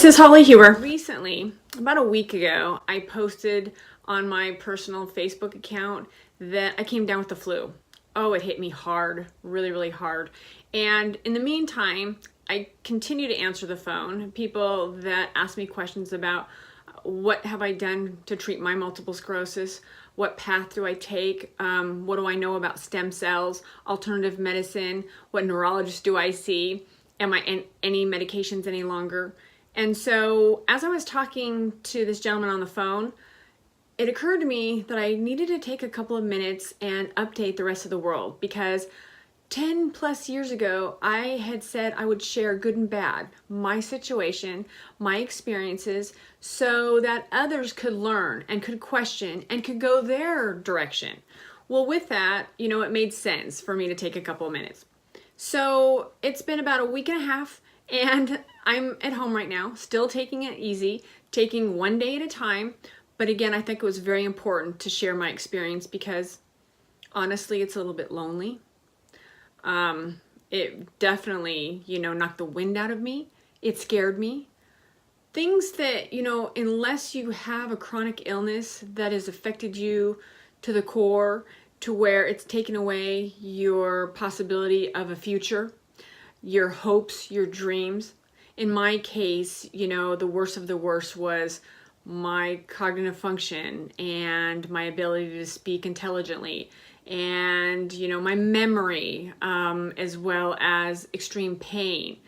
is Holly Hewer. Recently, about a week ago, I posted on my personal Facebook account that I came down with the flu. Oh, it hit me hard, really, really hard. And in the meantime, I continue to answer the phone. People that ask me questions about what have I done to treat my multiple sclerosis? What path do I take? What do I know about stem cells, alternative medicine? What neurologist do I see? Am I in any medications any longer? And so as I was talking to this gentleman on the phone, it occurred to me that I needed to take a couple of minutes and update the rest of the world, because 10 plus years ago, I had said I would share good and bad, my situation, my experiences, so that others could learn and could question and could go their direction. Well, with that, it made sense for me to take a couple of minutes. So it's been about a week and a half, and I'm at home right now, still taking it easy, taking one day at a time. But again, I think it was very important to share my experience because honestly, it's a little bit lonely. It definitely, knocked the wind out of me. It scared me. Things that, unless you have a chronic illness that has affected you to the core, to where it's taken away your possibility of a future, your hopes, your dreams. In my case, the worst of the worst was my cognitive function and my ability to speak intelligently, and my memory, as well as extreme pain.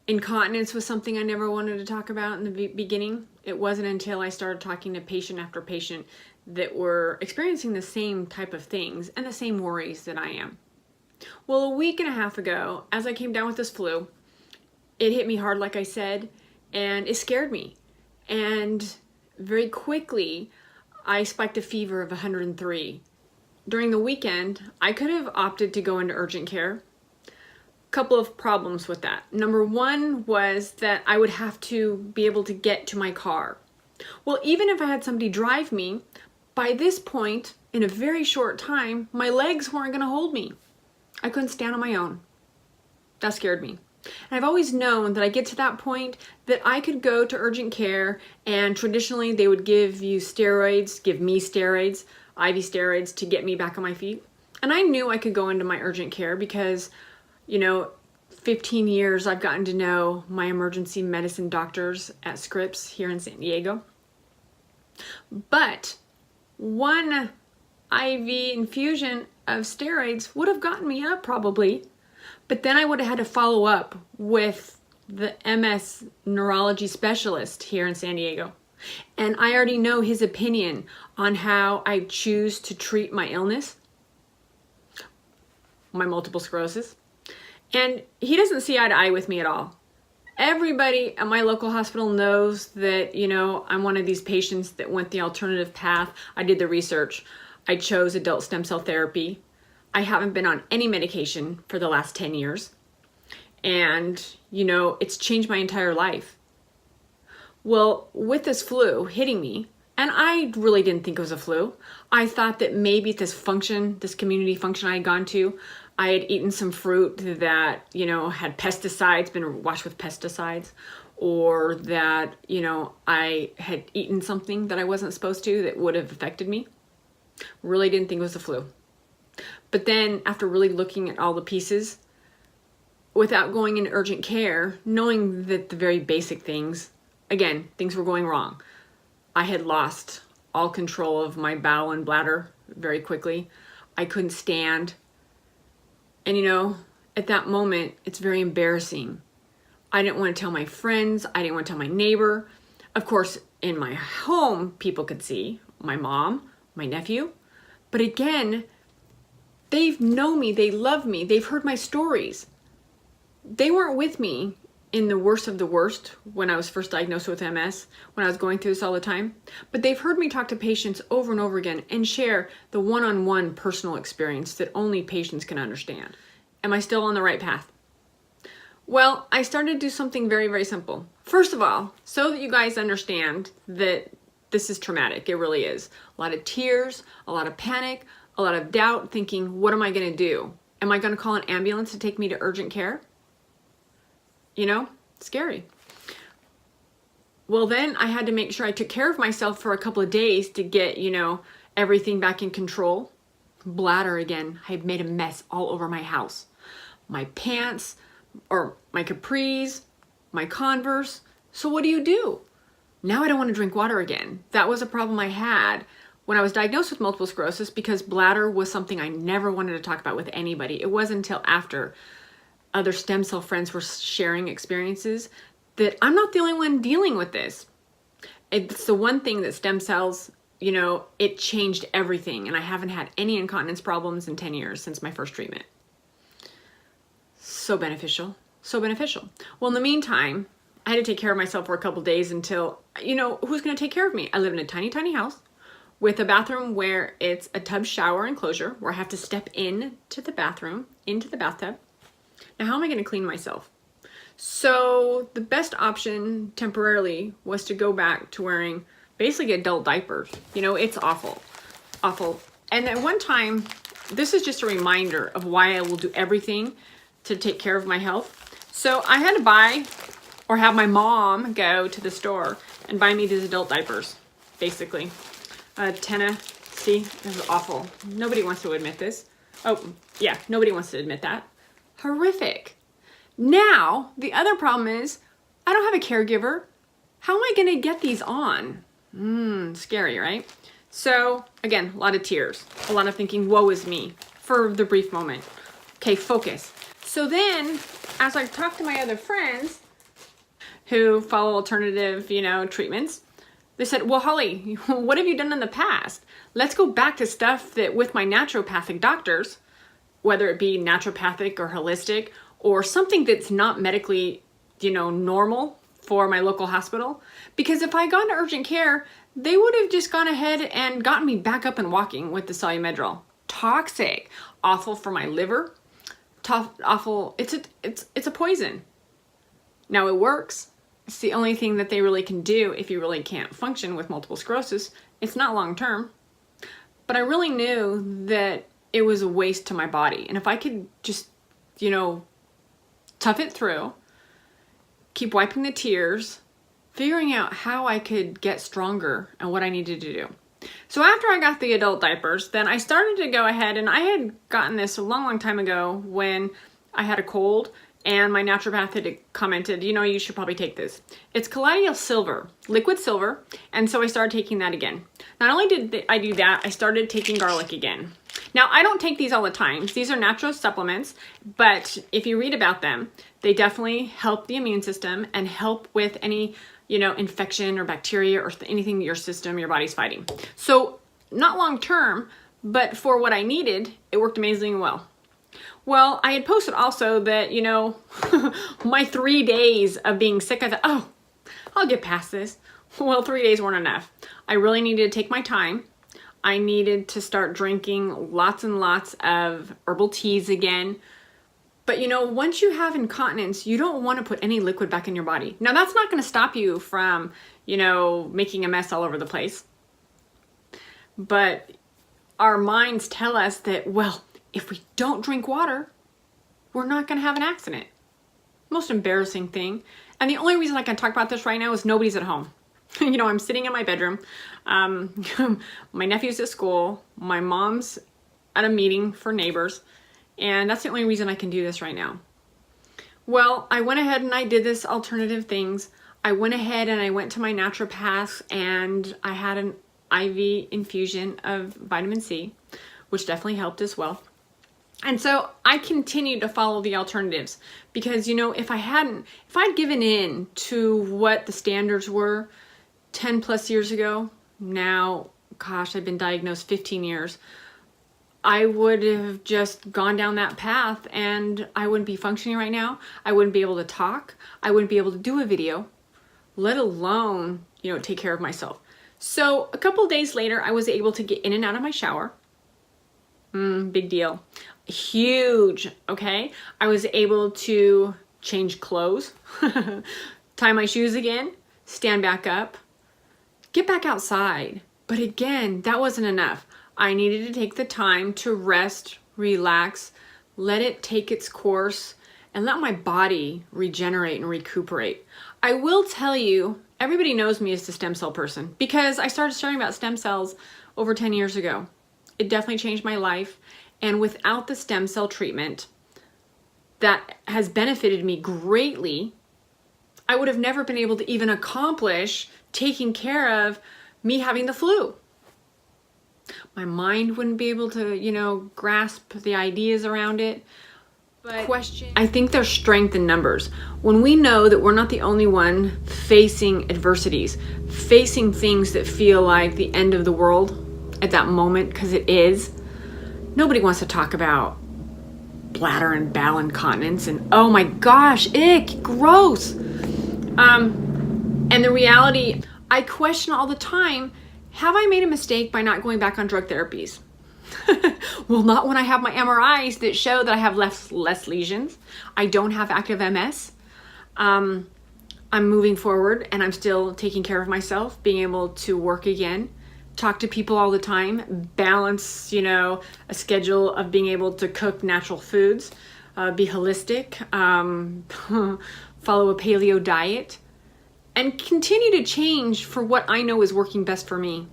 Incontinence was something I never wanted to talk about in the beginning. It wasn't until I started talking to patient after patient that were experiencing the same type of things and the same worries that I am. Well, a week and a half ago, as I came down with this flu, it hit me hard, like I said, and it scared me. And very quickly, I spiked a fever of 103. During the weekend, I could have opted to go into urgent care. Couple of problems with that. Number one was that I would have to be able to get to my car. Well, even if I had somebody drive me, by this point, in a very short time, my legs weren't going to hold me. I couldn't stand on my own. That scared me. And I've always known that I get to that point that I could go to urgent care, and traditionally they would give me steroids, IV steroids, to get me back on my feet. And I knew I could go into my urgent care because 15 years I've gotten to know my emergency medicine doctors at Scripps here in San Diego. But one IV infusion of steroids would have gotten me up probably, but then I would have had to follow up with the MS neurology specialist here in San Diego. And I already know his opinion on how I choose to treat my illness, my multiple sclerosis. And he doesn't see eye to eye with me at all. Everybody at my local hospital knows that, I'm one of these patients that went the alternative path. I did the research. I chose adult stem cell therapy. I haven't been on any medication for the last 10 years. And, it's changed my entire life. Well, with this flu hitting me, and I really didn't think it was a flu. I thought that maybe this community function I had gone to, I had eaten some fruit that, had pesticides, been washed with pesticides, or that, I had eaten something that I wasn't supposed to that would have affected me. Really didn't think it was the flu. But then after really looking at all the pieces, without going into urgent care, knowing that the very basic things, again, things were going wrong. I had lost all control of my bowel and bladder very quickly. I couldn't stand. And at that moment, it's very embarrassing. I didn't want to tell my friends. I didn't want to tell my neighbor. Of course, in my home, people could see my mom, my nephew. But again, they know me. They love me. They've heard my stories. They weren't with me in the worst of the worst when I was first diagnosed with MS, when I was going through this all the time. But they've heard me talk to patients over and over again and share the one-on-one personal experience that only patients can understand. Am I still on the right path? Well, I started to do something very, very simple. First of all, so that you guys understand that this is traumatic. It really is. A lot of tears, a lot of panic, a lot of doubt, thinking, what am I going to do? Am I going to call an ambulance to take me to urgent care? Scary. Well, then I had to make sure I took care of myself for a couple of days to get, everything back in control. Bladder again. I had made a mess all over my house. My pants, or my capris, my Converse. So what do? Now I don't want to drink water again. That was a problem I had when I was diagnosed with multiple sclerosis, because bladder was something I never wanted to talk about with anybody. It wasn't until after other stem cell friends were sharing experiences that I'm not the only one dealing with this. It's the one thing that stem cells, it changed everything, and I haven't had any incontinence problems in 10 years since my first treatment. So beneficial, so beneficial. Well, in the meantime, I had to take care of myself for a couple days until, who's going to take care of me? I live in a tiny, tiny house with a bathroom where it's a tub shower enclosure where I have to step into the bathroom, into the bathtub. Now, how am I going to clean myself? So the best option temporarily was to go back to wearing basically adult diapers. It's awful, awful. And at one time, this is just a reminder of why I will do everything to take care of my health. So I had to buy or have my mom go to the store and buy me these adult diapers, basically. Tennessee, this is awful. Nobody wants to admit this. Oh, yeah, nobody wants to admit that. Horrific. Now, the other problem is I don't have a caregiver. How am I going to get these on? Scary, right? So, again, a lot of tears, a lot of thinking, woe is me, for the brief moment. Okay, focus. So then, as I talk to my other friends who follow alternative, treatments, they said, well, Holly, what have you done in the past? Let's go back to stuff that with my naturopathic doctors, whether it be naturopathic or holistic, or something that's not medically, normal for my local hospital. Because if I gone to urgent care, they would have just gone ahead and gotten me back up and walking with the Solumedrol. Toxic, awful for my liver, awful. It's a poison. Now it works. It's the only thing that they really can do if you really can't function with multiple sclerosis. It's not long term. But I really knew that it was a waste to my body. And if I could just, tough it through, keep wiping the tears, figuring out how I could get stronger and what I needed to do. So after I got the adult diapers, then I started to go ahead, and I had gotten this a long, long time ago when I had a cold, and my naturopath had commented, you should probably take this. It's Caladium Silver, liquid silver, and so I started taking that again. Not only did I do that, I started taking garlic again. Now, I don't take these all the time. These are natural supplements, but if you read about them, they definitely help the immune system and help with any, infection or bacteria or anything your body's fighting. So not long term, but for what I needed, it worked amazingly well. Well, I had posted also that, my 3 days of being sick, I thought, oh, I'll get past this. Well, 3 days weren't enough. I really needed to take my time. I needed to start drinking lots and lots of herbal teas again. But once you have incontinence, you don't want to put any liquid back in your body. Now, that's not going to stop you from, making a mess all over the place. But our minds tell us that, well, if we don't drink water, we're not going to have an accident. Most embarrassing thing. And the only reason I can talk about this right now is nobody's at home. I'm sitting in my bedroom. My nephew's at school. My mom's at a meeting for neighbors. And that's the only reason I can do this right now. Well, I went ahead and I did this alternative things. I went ahead and I went to my naturopath, and I had an IV infusion of vitamin C, which definitely helped as well. And so I continued to follow the alternatives because, if I'd given in to what the standards were 10 plus years ago, now, gosh, I've been diagnosed 15 years, I would have just gone down that path and I wouldn't be functioning right now. I wouldn't be able to talk. I wouldn't be able to do a video, let alone, take care of myself. So a couple of days later, I was able to get in and out of my shower. Big deal. Huge, okay? I was able to change clothes, tie my shoes again, stand back up, get back outside. But again, that wasn't enough. I needed to take the time to rest, relax, let it take its course, and let my body regenerate and recuperate. I will tell you everybody knows me as the stem cell person because I started sharing about stem cells over 10 years ago. It definitely changed my life. And without the stem cell treatment that has benefited me greatly, I would have never been able to even accomplish taking care of me having the flu. My mind wouldn't be able to, grasp the ideas around it. But I think there's strength in numbers. When we know that we're not the only one facing adversities, facing things that feel like the end of the world at that moment, because it is. Nobody wants to talk about bladder and bowel incontinence and oh my gosh, ick, gross. And the reality, I question all the time, have I made a mistake by not going back on drug therapies? Well, not when I have my MRIs that show that I have less lesions. I don't have active MS. I'm moving forward and I'm still taking care of myself, being able to work again, talk to people all the time, balance, a schedule of being able to cook natural foods, be holistic, follow a paleo diet, and continue to change for what I know is working best for me.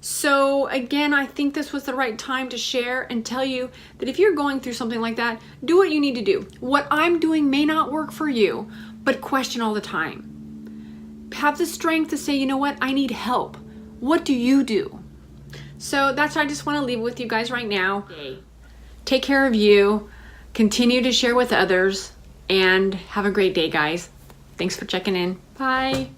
So again, I think this was the right time to share and tell you that if you're going through something like that, do what you need to do. What I'm doing may not work for you, but question all the time. Have the strength to say, you know what, I need help. What do you do? So that's what I just want to leave with you guys right now. Take care of you, continue to share with others, and have a great day, guys. Thanks for checking in. Bye.